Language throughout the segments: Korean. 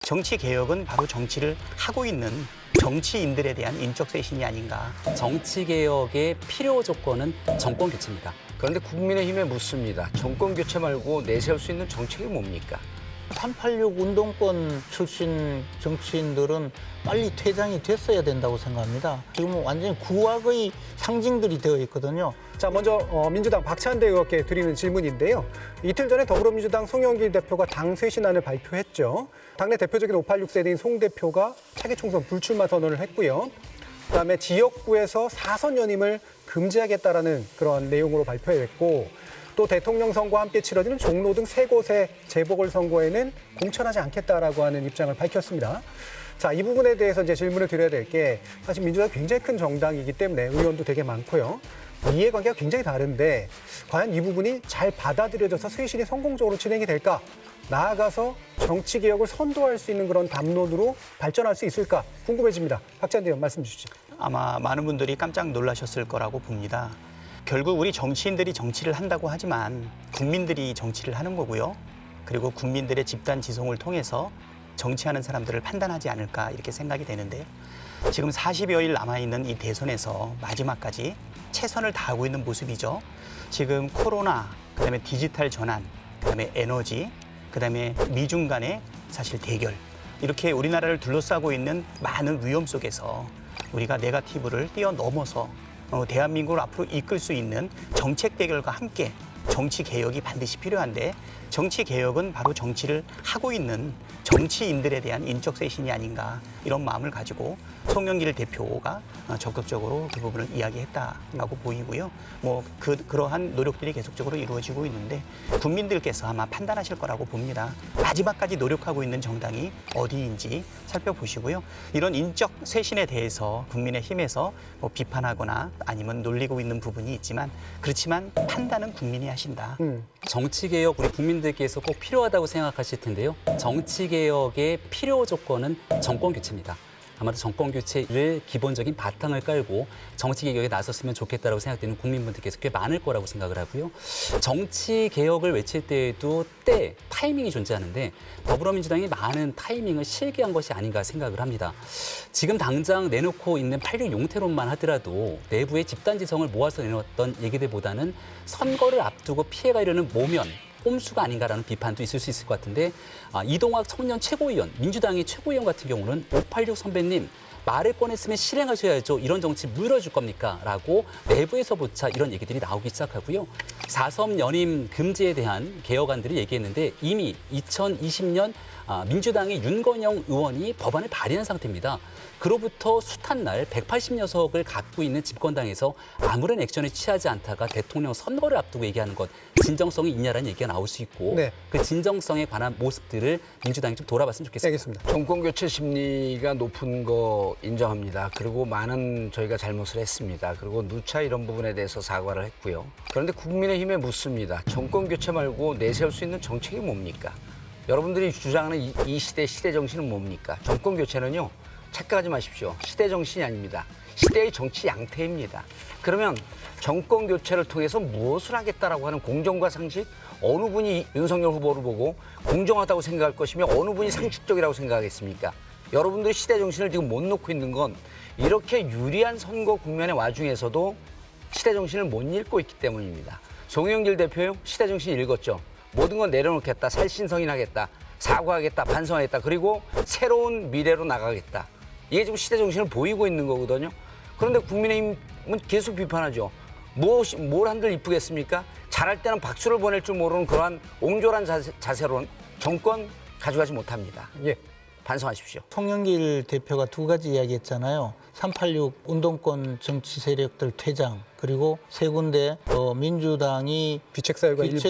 정치 개혁은 바로 정치를 하고 있는 정치인들에 대한 인적 쇄신이 아닌가. 정치 개혁의 필요 조건은 정권 교체입니다. 그런데 국민의힘에 묻습니다. 정권 교체 말고 내세울 수 있는 정책이 뭡니까? 386 운동권 출신 정치인들은 빨리 퇴장이 됐어야 된다고 생각합니다. 지금은 완전히 구악의 상징들이 되어 있거든요. 자, 먼저 민주당 박찬대 의원께 드리는 질문인데요. 이틀 전에 더불어민주당 송영길 대표가 당 쇄신안을 발표했죠. 당내 대표적인 586 세대인 송 대표가 차기 총선 불출마 선언을 했고요. 그다음에 지역구에서 4선 연임을 금지하겠다라는 그런 내용으로 발표했고, 또 대통령 선거와 함께 치러지는 종로 등 세 곳의 재보궐선거에는 공천하지 않겠다라고 하는 입장을 밝혔습니다. 자, 이 부분에 대해서 이제 질문을 드려야 될 게, 사실 민주당이 굉장히 큰 정당이기 때문에 의원도 되게 많고요. 이해관계가 굉장히 다른데 과연 이 부분이 잘 받아들여져서 쇄신이 성공적으로 진행이 될까? 나아가서 정치개혁을 선도할 수 있는 그런 담론으로 발전할 수 있을까? 궁금해집니다. 박찬대 의원 말씀 주시죠. 아마 많은 분들이 깜짝 놀라셨을 거라고 봅니다. 결국 우리 정치인들이 정치를 한다고 하지만 국민들이 정치를 하는 거고요. 그리고 국민들의 집단 지성을 통해서 정치하는 사람들을 판단하지 않을까 이렇게 생각이 되는데요. 지금 40여일 남아있는 이 대선에서 마지막까지 최선을 다하고 있는 모습이죠. 지금 코로나, 그다음에 디지털 전환, 그다음에 에너지, 그다음에 미중 간의 사실 대결, 이렇게 우리나라를 둘러싸고 있는 많은 위험 속에서 우리가 네거티브를 뛰어넘어서 대한민국을 앞으로 이끌 수 있는 정책 대결과 함께 정치 개혁이 반드시 필요한데, 정치 개혁은 바로 정치를 하고 있는 정치인들에 대한 인적 쇄신이 아닌가, 이런 마음을 가지고 송영길 대표가 적극적으로 그 부분을 이야기했다라고 보이고요. 그러한 노력들이 계속적으로 이루어지고 있는데 국민들께서 아마 판단하실 거라고 봅니다. 마지막까지 노력하고 있는 정당이 어디인지 살펴보시고요. 이런 인적 쇄신에 대해서 국민의힘에서 비판하거나 아니면 놀리고 있는 부분이 있지만, 그렇지만 판단은 국민이 하신다. 정치 개혁 우리 국민들께서 꼭 필요하다고 생각하실 텐데요. 정치 개혁의 필요 조건은 정권 교체입니다. 아마도 정권 교체를 기본적인 바탕을 깔고 정치 개혁에 나섰으면 좋겠다라고 생각되는 국민분들께서 꽤 많을 거라고 생각을 하고요. 정치 개혁을 외칠 때에도 타이밍이 존재하는데 더불어민주당이 많은 타이밍을 실기한 것이 아닌가 생각을 합니다. 지금 당장 내놓고 있는 86 용태론만 하더라도 내부의 집단지성을 모아서 내놓았던 얘기들보다는 선거를 앞두고 피해가 이르는 모면, 꼼수가 아닌가라는 비판도 있을 수 있을 것 같은데, 이동학 청년 최고위원, 민주당의 최고위원 같은 경우는 586 선배님, 말을 꺼냈으면 실행하셔야죠. 이런 정치 물어줄 겁니까? 라고 내부에서부터 이런 얘기들이 나오기 시작하고요. 4섬 연임 금지에 대한 개혁안들을 얘기했는데 이미 2020년 민주당의 윤건영 의원이 법안을 발의한 상태입니다. 그로부터 숱한 날 180녀석을 갖고 있는 집권당에서 아무런 액션을 취하지 않다가 대통령 선거를 앞두고 얘기하는 것, 진정성이 있냐라는 얘기가 나올 수 있고, 네. 그 진정성에 관한 모습들을 민주당이 좀 돌아봤으면 좋겠습니다. 알겠습니다. 정권 교체 심리가 높은 거 인정합니다. 그리고 많은 저희가 잘못을 했습니다. 그리고 누차 이런 부분에 대해서 사과를 했고요. 그런데 국민의힘에 묻습니다. 정권 교체 말고 내세울 수 있는 정책이 뭡니까? 여러분들이 주장하는 이 시대 정신은 뭡니까? 정권 교체는요, 착각하지 마십시오. 시대 정신이 아닙니다. 시대의 정치 양태입니다. 그러면 정권 교체를 통해서 무엇을 하겠다라고 하는 공정과 상식, 어느 분이 윤석열 후보를 보고 공정하다고 생각할 것이며 어느 분이 상식적이라고 생각하겠습니까? 여러분들이 시대 정신을 지금 못 놓고 있는 건 이렇게 유리한 선거 국면의 와중에서도 시대 정신을 못 읽고 있기 때문입니다. 송영길 대표요, 시대 정신 읽었죠. 모든 건 내려놓겠다, 살신성인하겠다, 사과하겠다, 반성하겠다, 그리고 새로운 미래로 나가겠다. 이게 지금 시대 정신을 보이고 있는 거거든요. 그런데 국민의힘은 계속 비판하죠. 뭘 한들 이쁘겠습니까? 잘할 때는 박수를 보낼 줄 모르는 그러한 옹졸한 자세로는 정권 가져가지 못합니다. 예. 반성하십시오. 송영길 대표가 두 가지 이야기했잖아요. 386 운동권 정치 세력들 퇴장, 그리고 세 군데 민주당이 귀책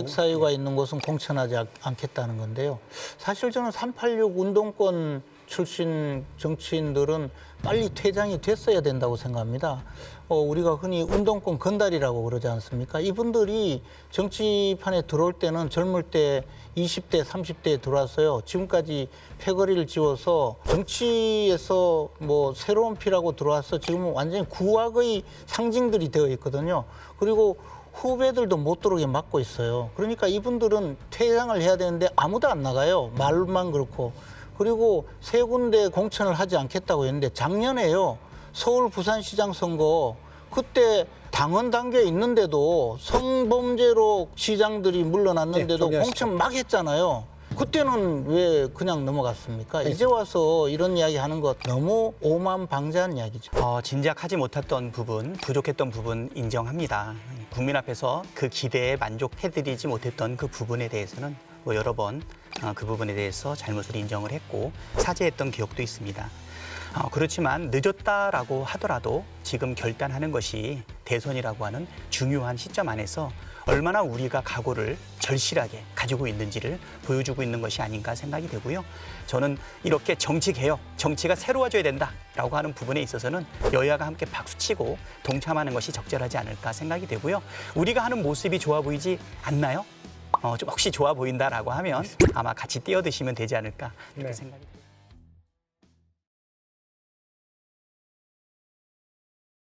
사유가 있는 곳은 공천하지 않겠다는 건데요. 사실 저는 386 운동권 출신 정치인들은 빨리 퇴장이 됐어야 된다고 생각합니다. 우리가 흔히 운동권 건달이라고 그러지 않습니까? 이분들이 정치판에 들어올 때는 젊을 때 20대, 30대에 들어왔어요. 지금까지 패거리를 지워서 정치에서 새로운 피라고 들어와서 지금은 완전히 구악의 상징들이 되어 있거든요. 그리고 후배들도 못 들어오게 막고 있어요. 그러니까 이분들은 퇴장을 해야 되는데 아무도 안 나가요. 말만 그렇고. 그리고 세 군데 공천을 하지 않겠다고 했는데 작년에요. 서울 부산시장 선거 그때 당원 단계에 있는데도 성범죄로 시장들이 물러났는데도 정리하시죠. 공천 막 했잖아요. 그때는 왜 그냥 넘어갔습니까? 이제 와서 이런 이야기 하는 것 너무 오만방자한 이야기죠. 진작 하지 못했던 부분, 부족했던 부분 인정합니다. 국민 앞에서 그 기대에 만족해드리지 못했던 그 부분에 대해서는 뭐 여러 번 그 부분에 대해서 잘못을 인정을 했고 사죄했던 기억도 있습니다. 그렇지만 늦었다라고 하더라도 지금 결단하는 것이 대선이라고 하는 중요한 시점 안에서 얼마나 우리가 각오를 절실하게 가지고 있는지를 보여주고 있는 것이 아닌가 생각이 되고요. 저는 이렇게 정치개혁, 정치가 새로워져야 된다라고 하는 부분에 있어서는 여야가 함께 박수치고 동참하는 것이 적절하지 않을까 생각이 되고요. 우리가 하는 모습이 좋아 보이지 않나요? 좀 혹시 좋아 보인다라고 하면 아마 같이 뛰어드시면 되지 않을까 이렇게 네. 생각이 됩니다.